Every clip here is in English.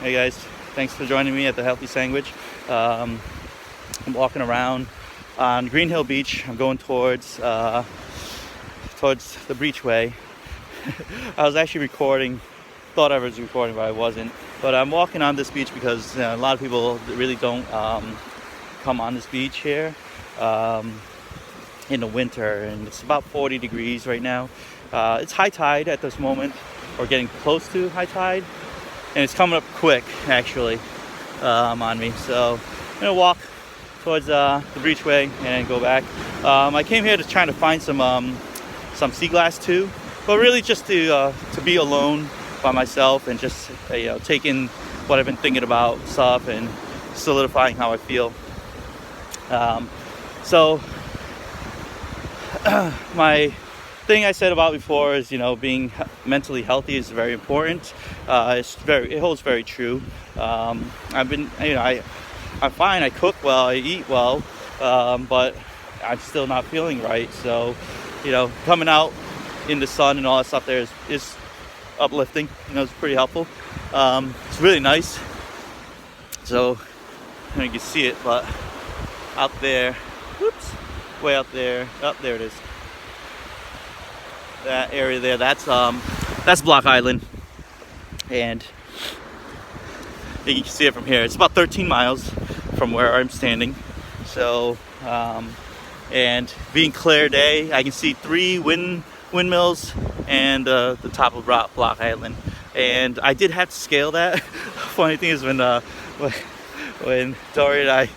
Hey guys, thanks for joining me at the Healthy Sandwich. I'm walking around on Green Hill Beach. I'm going towards the Breachway. I was actually recording, thought I was recording, but I wasn't. But I'm walking on this beach because a lot of people really don't come on this beach here in the winter, and it's about 40 degrees right now. It's high tide at this moment, or getting close to high tide, and it's coming up quick actually on me. So I'm gonna walk towards the Breachway and go back. I came here to try to find some sea glass too, but really just to be alone by myself and just take in what I've been thinking about stuff and solidifying how I feel. So my thing I said about before is, being mentally healthy is very important. It holds very true. I've been, I'm fine. I cook well, I eat well, but I'm still not feeling right. So, coming out in the sun and all that stuff there is uplifting. It's pretty helpful. It's really nice. So, I don't know if you can see it, but out there, way out there, there it is. That area there, that's Block Island, and you can see it from here. It's about 13 miles from where I'm standing. So, and being clear day, I can see 3 windmills and the top of Block Island. And I did have to scale that. Funny thing is when Dory and I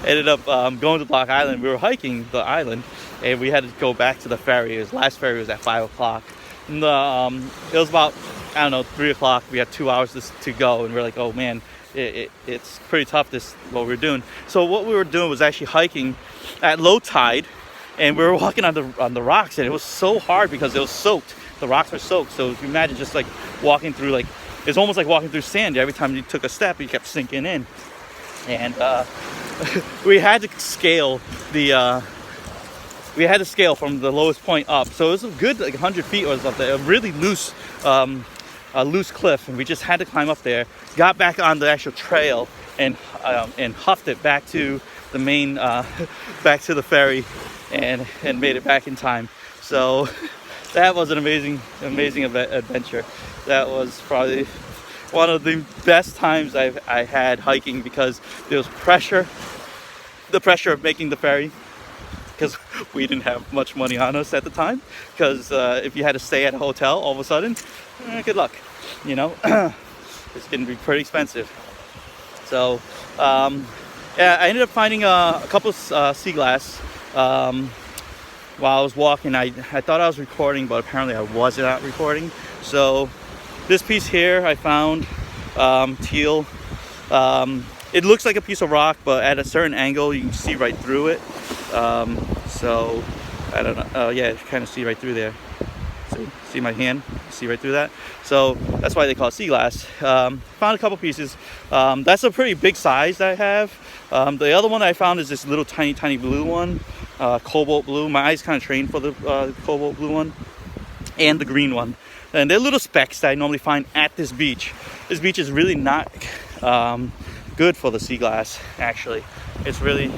ended up going to Block Island, we were hiking the island, and we had to go back to the ferry. His last ferry was at 5 o'clock. And it was about, 3 o'clock. We had 2 hours to go, and we're like, oh man, it's pretty tough, what we're doing. So what we were doing was actually hiking at low tide, and we were walking on the rocks, and it was so hard because it was soaked. The rocks were soaked. So if you imagine just like walking through, it's almost like walking through sand. Every time you took a step, you kept sinking in. And we had to scale from the lowest point up. So it was a good 100 feet or something, a really loose cliff, and we just had to climb up there. Got back on the actual trail and huffed it back to the main, back to the ferry, and made it back in time. So that was an amazing adventure. That was probably one of the best times I had hiking, because there was the pressure of making the ferry, because we didn't have much money on us at the time, because if you had to stay at a hotel all of a sudden, good luck, it's going to be pretty expensive. So I ended up finding a couple of sea glass while I was walking. I thought I was recording, but apparently I was not recording. So this piece here I found, teal. It looks like a piece of rock, but at a certain angle you can see right through it. So I don't know. Yeah, you kind of see right through there. See my hand? See right through that? So that's why they call it sea glass. Found a couple pieces. That's a pretty big size that I have. The other one I found is this little tiny blue one, cobalt blue. My eyes kind of trained for the cobalt blue one, and the green one. And they're little specks that I normally find at this beach. This beach is really not good for the sea glass, actually. It's really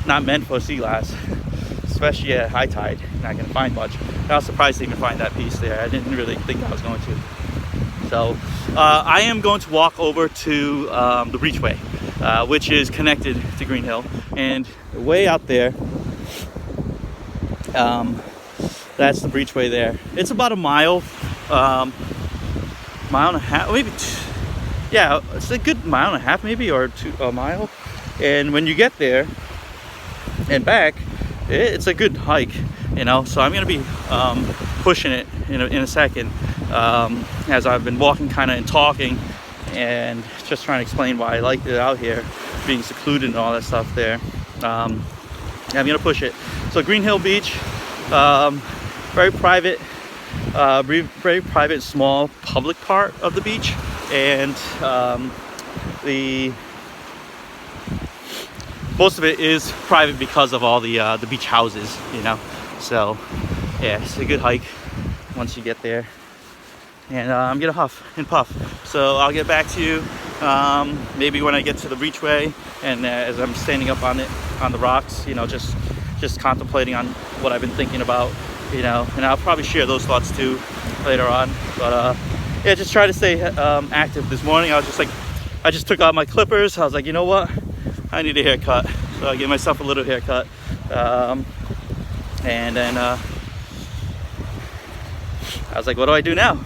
not meant for sea glass, especially at high tide. Not going to find much. I was surprised to even find that piece there. I didn't really think I was going to. So I am going to walk over to the Breachway, which is connected to Green Hill. And way out there, that's the Breachway there. It's about a mile and a half, maybe. Yeah, it's a good mile and a half, maybe, or a mile. And when you get there and back, it's a good hike, So I'm gonna be pushing it in a second, as I've been walking kind of and talking, and just trying to explain why I liked it out here, being secluded and all that stuff there. I'm gonna push it. So Green Hill Beach, very private, small public part of the beach, and most of it is private because of all the beach houses, So yeah, it's a good hike once you get there. And I'm gonna huff and puff. So I'll get back to you Maybe when I get to the Breachway and as I'm standing up on it, on the rocks, you know, just contemplating on what I've been thinking about, you know, and I'll probably share those thoughts too later on. But yeah, just try to stay active. This morning I was just like, I just took out my clippers. I was like, you know what, I need a haircut. So I gave myself a little haircut, and then I was like, what do I do now?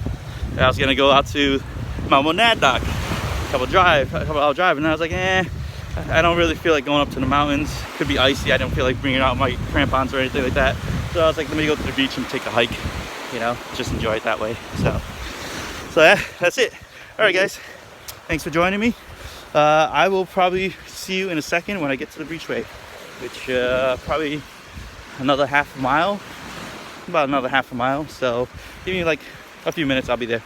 I was gonna go out to Mount Monadnock, a couple hour drive, and I was like, I don't really feel like going up to the mountains. Could be icy. I don't feel like bringing out my crampons or anything like that. So I was like, let me go to the beach and take a hike, you know, just enjoy it that way. So yeah, that's it. All right, guys, thanks for joining me. I will probably see you in a second when I get to the Breachway, which probably another half a mile, about another half a mile. So give me like a few minutes, I'll be there.